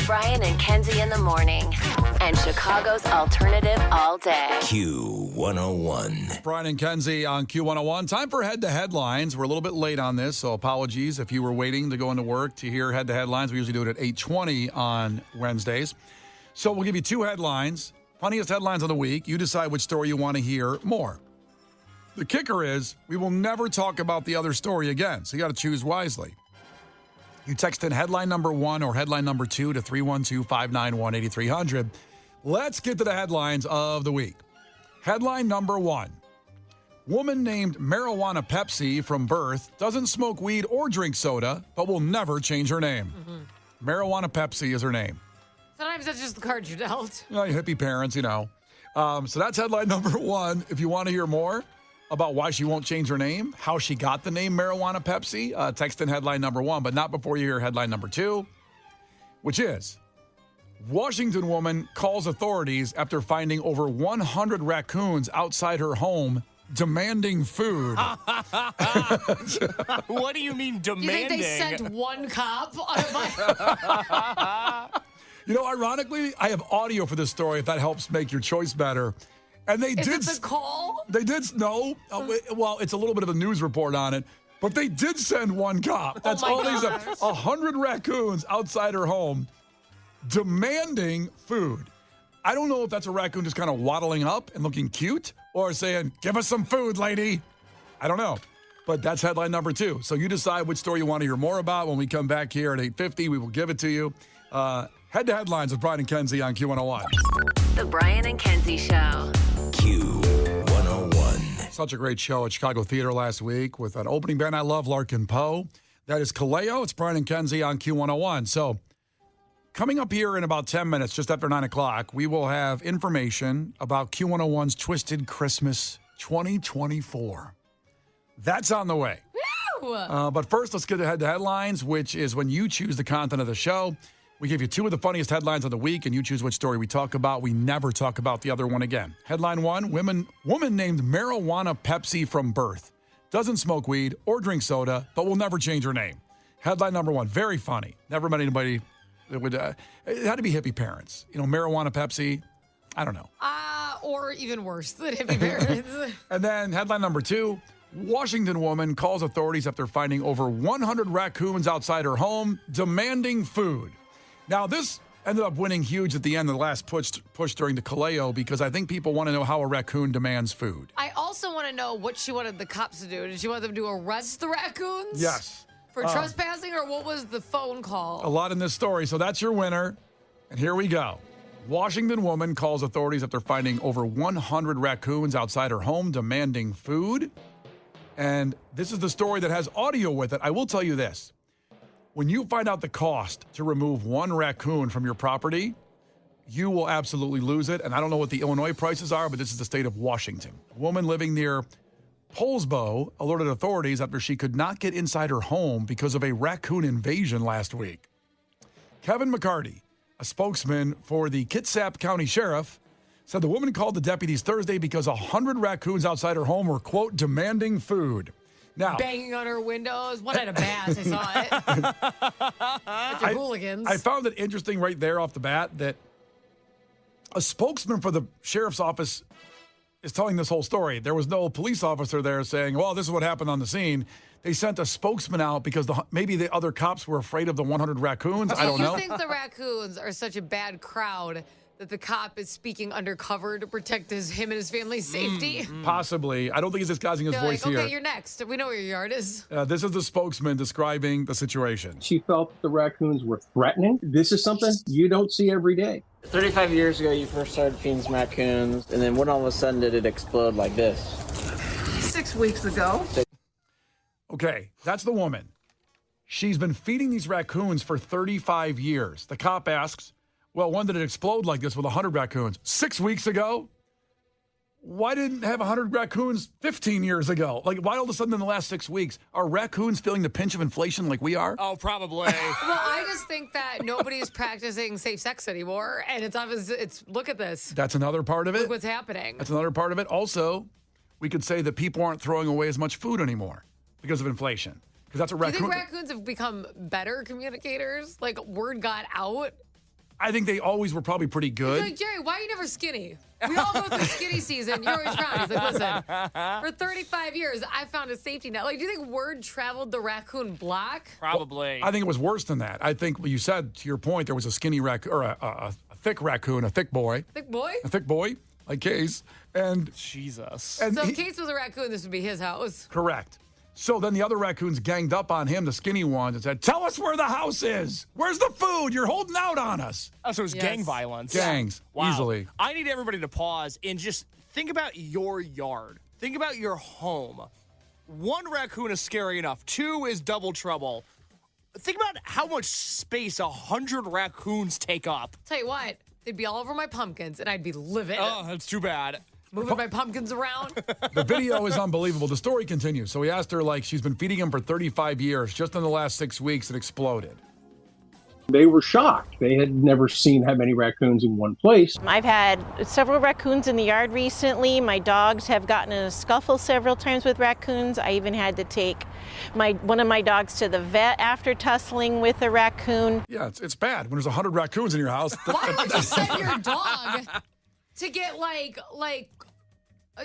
Brian and Kenzie in the morning. And Chicago's alternative all day. Q101. Brian and Kenzie on Q101. Time for Head to Headlines. We're a little bit late on this, so apologies if you were waiting to go into work to hear Head to Headlines. We usually do it at 8:20 on Wednesdays. So we'll give you two headlines, funniest headlines of the week. You decide which story you want to hear more. The kicker is we will never talk about the other story again, so you got to choose wisely. You text in headline number 1 or headline number 2 to 312-591-8300. Let's get to the headlines of the week. Headline number 1. Woman named Marijuana Pepsi from birth doesn't smoke weed or drink soda, but will never change her name. Marijuana Pepsi is her name. Sometimes that's just the card you dealt. You know, hippie parents, you know. So that's headline number 1. If you want to hear more about why she won't change her name, how she got the name Marijuana Pepsi, text in headline number 1, but not before you hear headline number 2, which is Washington woman calls authorities after finding over 100 raccoons outside her home demanding food. What do you mean demanding? You think they sent one cop? You know, ironically, I have audio for this story if that helps make your choice better. And they Is did. it the call? They did. No. Well, it's a little bit of a news report on it, but they did send one cop. That's Oh my all they said. gosh. 100 raccoons outside her home demanding food. I don't know if that's a raccoon just kind of waddling up and looking cute or saying, "Give us some food, lady." I don't know. But that's headline number 2. So you decide which story you want to hear more about. When we come back here at 8:50, we will give it to you. Head to Headlines with Brian and Kenzie on Q101. The Brian and Kenzie Show. Q101. Such a great show at Chicago Theater last week with an opening band I love, Larkin Poe. That is Kaleo. It's Brian and Kenzie on Q101. So coming up here in about 10 minutes, just after 9 o'clock, we will have information about Q101's Twisted Christmas 2024. That's on the way. Woo! But first, let's get ahead to headlines, which is when you choose the content of the show. We give you 2 of the funniest headlines of the week, and you choose which story we talk about. We never talk about the other one again. Headline 1, woman named Marijuana Pepsi from birth. Doesn't smoke weed or drink soda, but will never change her name. Headline number 1, very funny. Never met anybody that would, it had to be hippie parents. You know, Marijuana Pepsi, I don't know. Or even worse than hippie parents. And then headline number 2, Washington woman calls authorities after finding over 100 raccoons outside her home demanding food. Now, this ended up winning huge at the end of the last push during the Kaleo because I think people want to know how a raccoon demands food. I also want to know what she wanted the cops to do. Did she want them to arrest the raccoons? Yes. For trespassing, or what was the phone call? A lot in this story. So that's your winner. And here we go. Washington woman calls authorities after finding over 100 raccoons outside her home demanding food. And this is the story that has audio with it. I will tell you this. When you find out the cost to remove one raccoon from your property, you will absolutely lose it. And I don't know what the Illinois prices are, but this is the state of Washington. A woman living near Polsbo alerted authorities after she could not get inside her home because of a raccoon invasion last week. Kevin McCarty, a spokesman for the Kitsap County Sheriff, said the woman called the deputies Thursday because 100 raccoons outside her home were, quote, demanding food. Now, Banging on her windows. One had a bass. I saw it. Bunch of hooligans. I found it interesting right there off the bat that a spokesman for the sheriff's office is telling this whole story. There was no police officer there saying, well, this is what happened on the scene. They sent a spokesman out because maybe the other cops were afraid of the 100 raccoons. I don't know. You think the raccoons are such a bad crowd that the cop is speaking undercover to protect him and his family's safety? Possibly. I don't think he's disguising his They're voice like, here. okay, you're next. We know where your yard is. This is the spokesman describing the situation. She felt the raccoons were threatening. This is something you don't see every day. 35 years ago, you first started feeding some raccoons, and then when all of a sudden did it explode like this? 6 weeks ago. Okay, that's the woman. She's been feeding these raccoons for 35 years. The cop asks, well, when did it explode like this with 100 raccoons? 6 weeks ago? Why didn't it have 100 raccoons 15 years ago? Like, why all of a sudden in the last 6 weeks are raccoons feeling the pinch of inflation like we are? Oh, probably. Well, I just think that nobody's practicing safe sex anymore, and it's obvious. Look at this. That's another part of it. Look what's happening. That's another part of it. Also, we could say that people aren't throwing away as much food anymore because of inflation. Because that's a Do you raccoon. think raccoons have become better communicators? Like, word got out? I think they always were probably pretty He's good. like, Jerry, why are you never skinny? We all go through skinny season. You're always round. He's like, listen, for 35 years, I found a safety net. Like, do you think word traveled the raccoon block? Probably. I think it was worse than that. I think you said, to your point, there was a skinny raccoon, or a thick raccoon, a thick boy. Thick boy? A thick boy, like Case. And Jesus. and So if he- Case was a raccoon, this would be his house. correct. So then the other raccoons ganged up on him, the skinny ones, and said, tell us where the house is. Where's the food? You're holding out on us. Oh, so it was Yes. gang violence. Gangs, Wow. easily. I need everybody to pause and just think about your yard. Think about your home. 1 raccoon is scary enough. 2 is double trouble. Think about how much space 100 raccoons take up. Tell you what, they'd be all over my pumpkins, and I'd be livid. Oh, that's too bad. Moving my pumpkins around. The video is unbelievable. The story continues. So we asked her, like, she's been feeding him for 35 years. Just in the last 6 weeks, it exploded. They were shocked. They had never seen that many raccoons in one place. I've had several raccoons in the yard recently. My dogs have gotten in a scuffle several times with raccoons. I even had to take one of my dogs to the vet after tussling with a raccoon. Yeah, it's bad when there's 100 raccoons in your house. Why would you send your dog to get why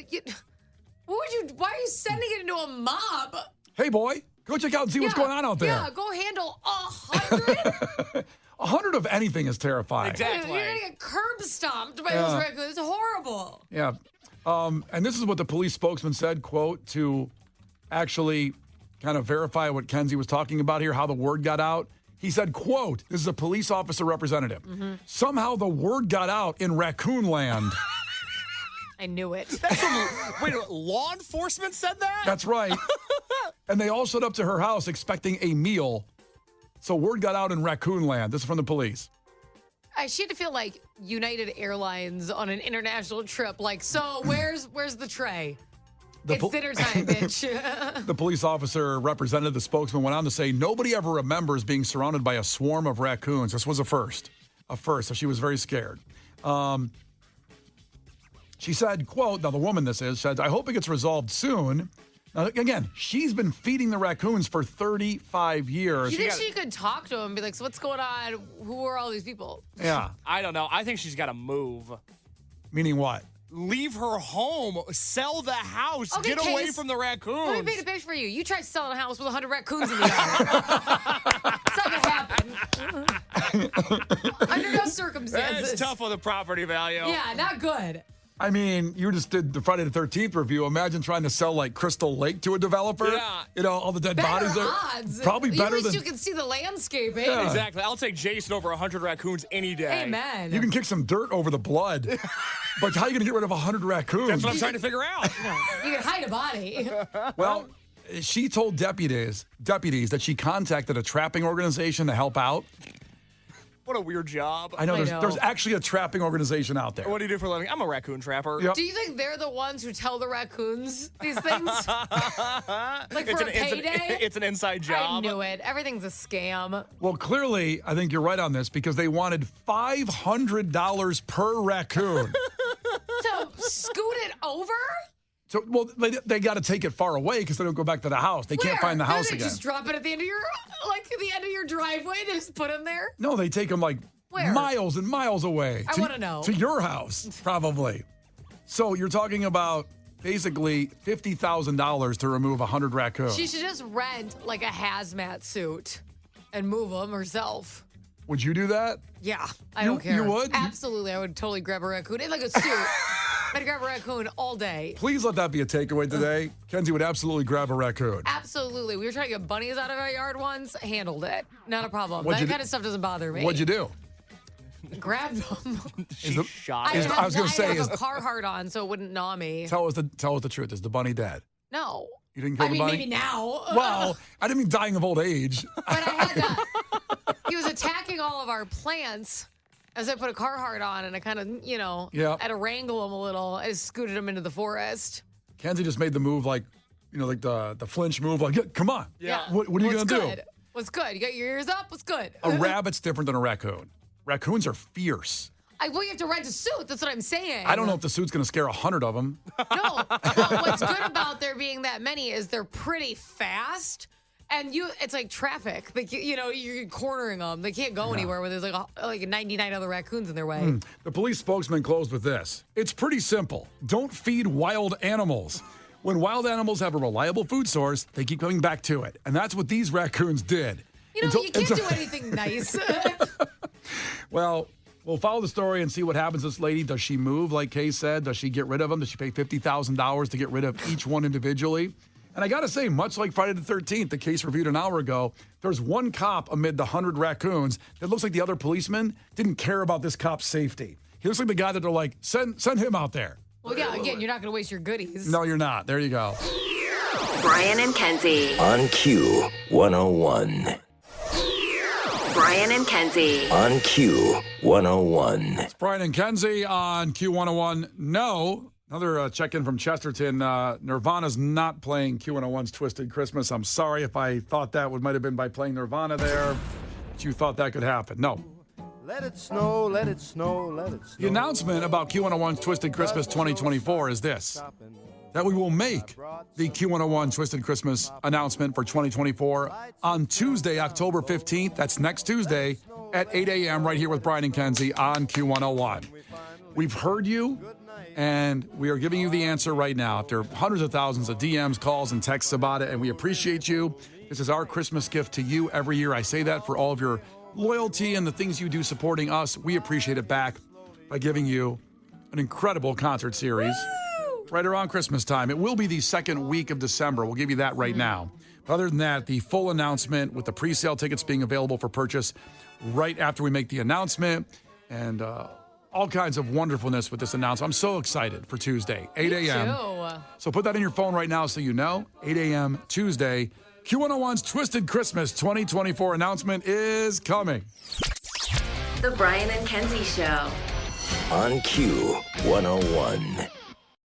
are you sending it into a mob? Hey, boy, go check out and see what's going on out there. Yeah, go handle 100. 100 of anything is terrifying. Exactly. You're gonna get curb stomped by those raccoons. It's horrible. Yeah. And this is what the police spokesman said, quote, to actually kind of verify what Kenzie was talking about here, how the word got out. He said, quote, this is a police officer representative. Somehow the word got out in raccoon land. I knew it. Wait, law enforcement said that? That's right. And they all showed up to her house expecting a meal. So word got out in raccoon land. This is from the police. She had to feel like United Airlines on an international trip. Like, so where's the tray? It's dinner time, bitch. The police officer represented the spokesman went on to say nobody ever remembers being surrounded by a swarm of raccoons. This was a first. So she was very scared. She said, quote, now the woman this is, said, I hope it gets resolved soon. Now, again, she's been feeding the raccoons for 35 years. You think she could talk to him and be like, so what's going on? Who are all these people? Yeah. I don't know. I think she's got to move. Meaning what? Leave her home. Sell the house. Okay, Get away Case, from the Let me raccoons. paint a picture for you. You tried selling a house with 100 raccoons in the yard. It's not going to happen. Under no circumstances. That's tough on the property value. Yeah, not good. I mean, you just did the Friday the 13th review. Imagine trying to sell like Crystal Lake to a developer. Yeah. You know, all the dead Better bodies there. odds. Probably better At least than. you can see the landscaping. Yeah. Exactly. I'll take Jason over 100 raccoons any day. Amen. You can kick some dirt over the blood. But how are you going to get rid of 100 raccoons? That's what I'm trying to figure out. You can hide a body. Well, she told deputies that she contacted a trapping organization to help out. What a weird job. I know, I there's actually a trapping organization out there. What do you do for a living? I'm a raccoon trapper. Yep. Do you think they're the ones who tell the raccoons these things? Like It's for a payday? it's an inside job. I knew it. Everything's a scam. Well, clearly, I think you're right on this because they wanted $500 per raccoon. So scoot it over? So, well, they got to take it far away because they don't go back to the house. They can't find the Where? house They again. just drop it at the end of your driveway. They just put them there. No, they take them like Where? miles and miles away. I wanna know. To your house, probably. So you're talking about basically $50,000 to remove 100 raccoons. She should just rent like a hazmat suit and move them herself. Would you do that? Yeah, I don't care. You would? Absolutely, I would totally grab a raccoon in like a suit. I'd grab a raccoon all day. Please let that be a takeaway today. Kenzie would absolutely grab a raccoon. Absolutely. We were trying to get bunnies out of our yard once. Handled it. Not a problem. What'd you That do? kind of stuff doesn't bother me. What'd you do? Grabbed them. She's shot. I Is the- I was gonna say, I have is- a Carhartt on, so it wouldn't gnaw me. Tell us the truth. Is the bunny dead? No. You didn't kill I the mean, bunny? maybe now. Well, I didn't mean dying of old age. But I had to. He was attacking all of our plants as I put a Carhartt on, and I kind of, Yeah. had to wrangle him a little. I scooted him into the forest. Kenzie just made the move like the flinch move. Like, yeah, come on. Yeah. What are you going to do? Good? What's good? You got your ears up? What's good? A rabbit's different than a raccoon. Raccoons are fierce. Well, you have to rent a suit. That's what I'm saying. I don't know if the suit's going to scare 100 of them. No. Well, what's good about there being that many is they're pretty fast. And it's like traffic. Like, you're cornering them. They can't go anywhere where there's like 99 other raccoons in their way. The police spokesman closed with this. It's pretty simple. Don't feed wild animals. When wild animals have a reliable food source, they keep coming back to it. And that's what these raccoons did. You can't do anything nice. Well, we'll follow the story and see what happens to this lady. Does she move, like Kay said? Does she get rid of them? Does she pay $50,000 to get rid of each one individually? And I got to say, much like Friday the 13th, the case reviewed an hour ago, there's one cop amid the 100 raccoons that looks like the other policeman didn't care about this cop's safety. He looks like the guy that they're like, send him out there. Well, yeah, again, you're not going to waste your goodies. No, you're not. There you go. Brian and Kenzie. On Q 101. Brian and Kenzie. On Q 101. It's Brian and Kenzie on Q101. No. Another check-in from Chesterton. Nirvana's not playing Q101's Twisted Christmas. I'm sorry if I thought that might have been by playing Nirvana there, but you thought that could happen. No. Let it snow, let it snow, let it snow. The announcement about Q101's Twisted Christmas 2024 is this, that we will make the Q101 Twisted Christmas announcement for 2024 on Tuesday, October 15th. That's next Tuesday at 8 a.m. right here with Brian and Kenzie on Q101. We've heard you. And we are giving you the answer right now after hundreds of thousands of DMs, calls, and texts about it. And we appreciate you. This is our Christmas gift to you every year. I say that for all of your loyalty and the things you do supporting us. We appreciate it back by giving you an incredible concert series right around Christmas time. It will be the second week of December. We'll give you that right now. But other than that, the full announcement with the pre-sale tickets being available for purchase right after we make the announcement. And all kinds of wonderfulness with this announcement. I'm so excited for Tuesday, 8 a.m. So put that in your phone right now so you know. 8 a.m. Tuesday. Q101's Twisted Christmas 2024 announcement is coming. The Brian and Kenzie Show. On Q 101.